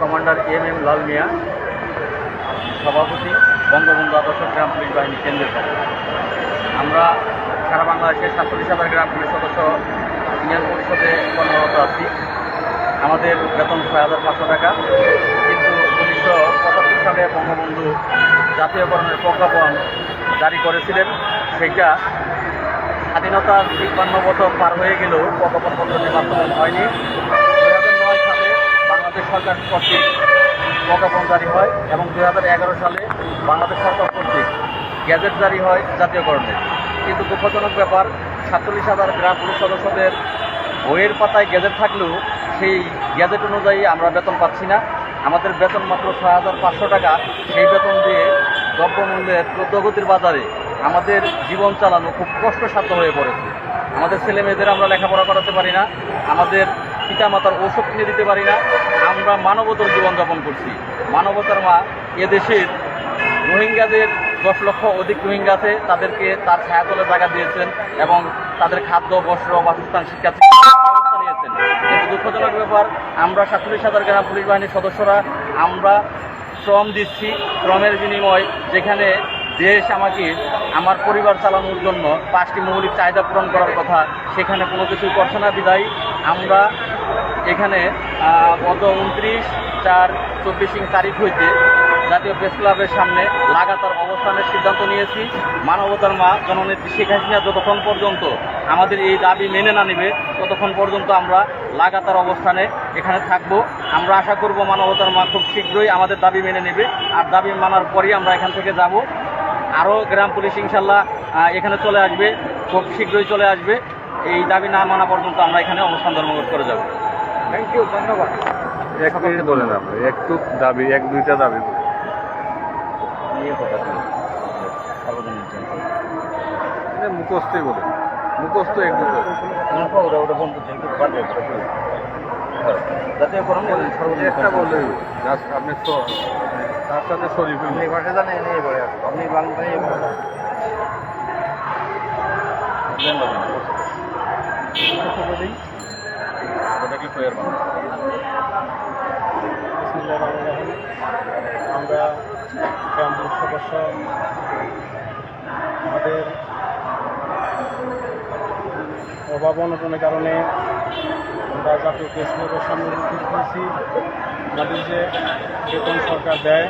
Commander MM লাল মিয়া, সভাপতি, বঙ্গবন্ধু আদর্শ গ্রাম police বাহিনী কেন্দ্রের পক্ষ। আমরা সারা বাংলাদেশের 47,000 গ্রাম পুলিশ সদস্য ইউনিয়ন পরিষদে কর্মরত আছি। আমাদের বেতন 6,500 টাকা, কিন্তু 1975 সালে বঙ্গবন্ধু জাতীয়করণের প্রজ্ঞাপন জারি করেছিলেন। সেইটা স্বাধীনতার 53 বছর পার হয়ে গেলেও প্রজ্ঞাপন পদ্ধতি বাস্তবায়ন হয়নি। 2009 সালে বাংলাদেশ সরকার কর্তৃক প্রজ্ঞাপন জারি হয় এবং 2011 সালে বাংলাদেশ সরকার কর্তৃক গ্যাজেট জারি হয় জাতীয়করণের। কিন্তু দুঃখজনক ব্যাপার, 47,000 গ্রাম পুলিশ সদস্যদের বইয়ের পাতায় গ্যাজেট থাকলেও সেই গ্যাজেট অনুযায়ী আমরা বেতন পাচ্ছি না। আমাদের বেতন মাত্র 6,500 টাকা। সেই বেতন দিয়ে দ্রব্যমূল্যের দ্রুতগতির বাজারে আমাদের জীবন চালানো খুব কষ্টসাধ্য হয়ে পড়েছে। আমাদের ছেলে মেয়েদের আমরা লেখাপড়া করাতে পারি না, আমাদের পিতামাতার ঔষধ কিনে দিতে পারি না। আমরা মানবতার জীবনযাপন করছি। মানবতার মা এদেশের রোহিঙ্গাদের 10 লক্ষ অধিক রোহিঙ্গা আছে, তাদেরকে তার ছায়াতলে জায়গা দিয়েছেন এবং তাদের খাদ্য, বস্ত্র, বাসস্থান, শিক্ষা ব্যবস্থা নিয়েছেন। কিন্তু দুঃখজনক ব্যাপার, আমরা 47,000 গ্রাম পুলিশ বাহিনীর সদস্যরা আমরা শ্রম দিচ্ছি। শ্রমের বিনিময় যেখানে দেশ আমাকে আমার পরিবার চালানোর জন্য 5টি মৌলিক চাহিদা পূরণ করার কথা, সেখানে কোনো কিছুই করছে না। বিদায় আমরা এখানে গত 29/4/24 তারিখ হইতে জাতীয় প্রেস ক্লাবের সামনে লাগাতার অবস্থানের সিদ্ধান্ত নিয়েছি। মানবতার মা জননেত্রী শেখ হাসিনা যতক্ষণ পর্যন্ত আমাদের এই দাবি মেনে না নেবে, ততক্ষণ পর্যন্ত আমরা লাগাতার অবস্থানে এখানে থাকব। আমরা আশা করব মানবতার মা খুব শীঘ্রই আমাদের দাবি মেনে নেবে, আর দাবি মানার পরই আমরা এখান থেকে যাব। আরও গ্রাম পুলিশ ইনশাল্লাহ এখানে চলে আসবে, খুব শীঘ্রই চলে আসবে। এই দাবি না মানা পর্যন্ত আমরা এখানে অবস্থান ধর্মঘট করে যাব। থ্যাংক ইউ, ধন্যবাদ। এক মিনিট বলেন, আপনি একটু দাবি, 1-2টা দাবি বলেন। মুখস্থই বলেন, মুখস্থ একটু একটা বললেই জাস্ট আপনি তার সাথে শরীফ ভাষা জানেন, আপনি বাংলায় আমরা গ্রাম পুলিশ সদস্য, আমাদের অভাব অনটনের কারণে আমরা জাতীয় প্রেস ক্লাবের সামনে উপস্থিত হয়েছি। আমাদের যে বেতন সরকার দেয়,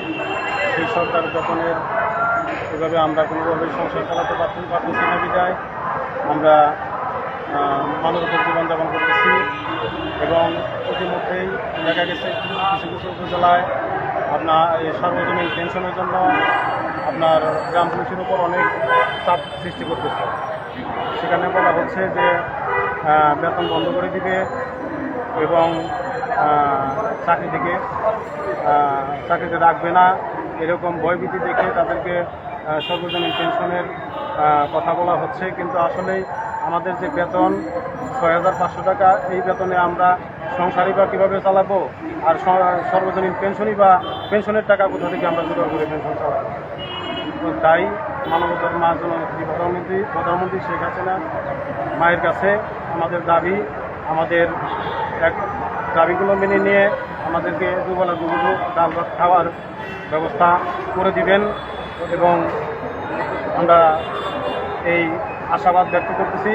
সেই সরকার বেতনের এভাবে আমরা কোনোভাবে সংসার চালাতে পারতেছি না। বিদায় আমরা মানবতার জীবনযাপন করতেছি এবং ইতিমধ্যেই দেখা গেছে কিছু কিছু উপজেলায় আপনার এই সার্বজনীন পেনশনের জন্য আপনার গ্রাম পুলিশের উপর অনেক চাপ সৃষ্টি করতেছে। সেখানে বলা হচ্ছে যে বেতন বন্ধ করে দিবে এবং চাকরিতে রাখবে না, এরকম ভয়ভীতি দেখে তাদেরকে সর্বজনীন পেনশনের কথা বলা হচ্ছে। কিন্তু আসলেই আমাদের যে বেতন 6,500 টাকা, এই বেতনে আমরা সংসারই বা কীভাবে চালাবো, আর সর্বজনীন পেনশনের টাকা কোথা থেকে আমরা জোগাড় করে পেনশন চালাবো? তাই মানবতার মা জননেত্রী প্রধানমন্ত্রী শেখ হাসিনা মায়ের কাছে আমাদের দাবি, আমাদের দাবিগুলো মেনে নিয়ে আমাদেরকে দুবেলা দুপুর ডাল ভাত খাওয়ার ব্যবস্থা করে দিবেন এবং আমরা এই আশাবাদ ব্যক্ত করতেছি।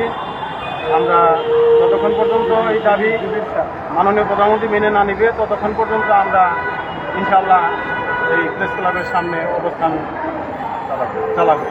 আমরা যতক্ষণ পর্যন্ত এই দাবি মাননীয় প্রধানমন্ত্রী মেনে না নিবে, ততক্ষণ পর্যন্ত আমরা ইনশাআল্লাহ এই প্রেস ক্লাবের সামনে অবস্থান চালাবো।